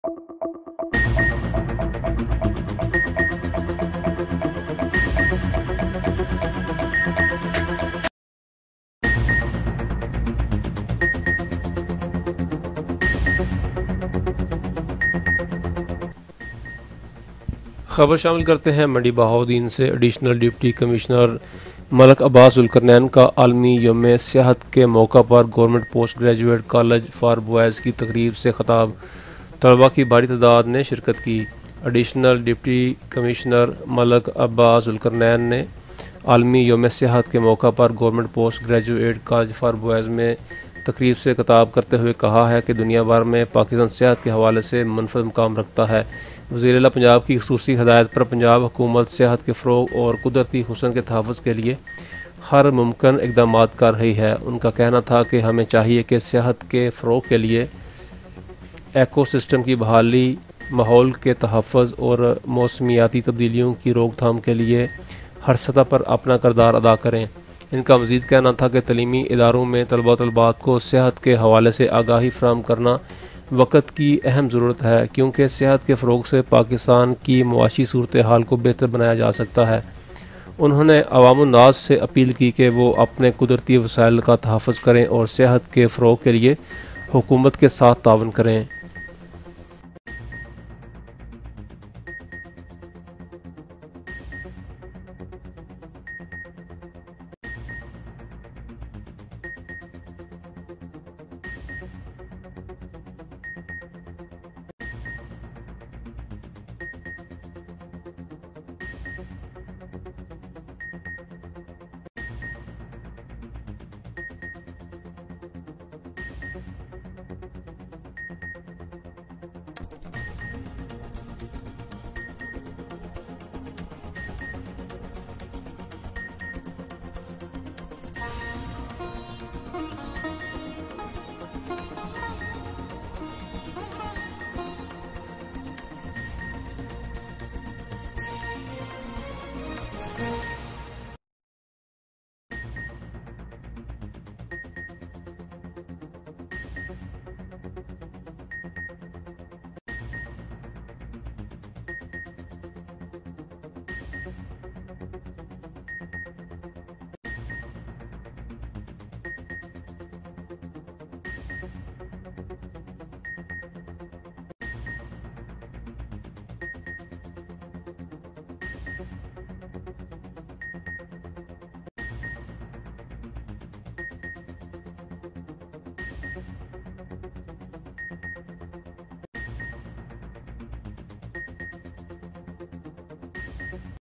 خبر شامل کرتے ہیں منڈی بہاؤالدین سے۔ Additional deputy commissioner Malik Abbas Zulqarnain کا عالمی یوم سیاحت کے موقع پر government post graduate college for boys کی تقریب سے خطاب۔ طلباء کی بڑی تعداد نے شرکت کی۔ Additional deputy commissioner Malik Abbas Zulqarnain نے عالمی یوم سیاحت کے موقع پر government post graduate college for boys میں تقریب سے خطاب کرتے ہوئے کہا ہے کہ دنیا بھر میں پاکستان صحت کے حوالے سے منفرد مقام رکھتا ہے۔ وزیر اعلیٰ پنجاب کی خصوصی ہدایت پر پنجاب حکومت صحت کے فروغ اور قدرتی حسن کے تحفظ کے لیے ہر ممکن اقدامات کر رہی ہے۔ ان کا کہنا تھا کہ ہمیں چاہیے کہ صحت کے فروغ کے لیے ایکو سسٹم کی بحالی، ماحول کے تحفظ اور موسمیاتی تبدیلیوں کی روک تھام کے لیے ہر سطح پر اپنا کردار ادا کریں۔ ان کا مزید کہنا تھا کہ تعلیمی اداروں میں طلباء و طالبات کو صحت کے حوالے سے آگاہی فراہم کرنا وقت کی اہم ضرورت ہے، کیونکہ صحت کے فروغ سے پاکستان کی معاشی صورتحال کو بہتر بنایا جا سکتا ہے۔ انہوں نے عوام الناس سے اپیل کی کہ وہ اپنے قدرتی وسائل کا تحفظ کریں اور صحت کے فروغ کے لیے حکومت کے ساتھ تعاون کریں۔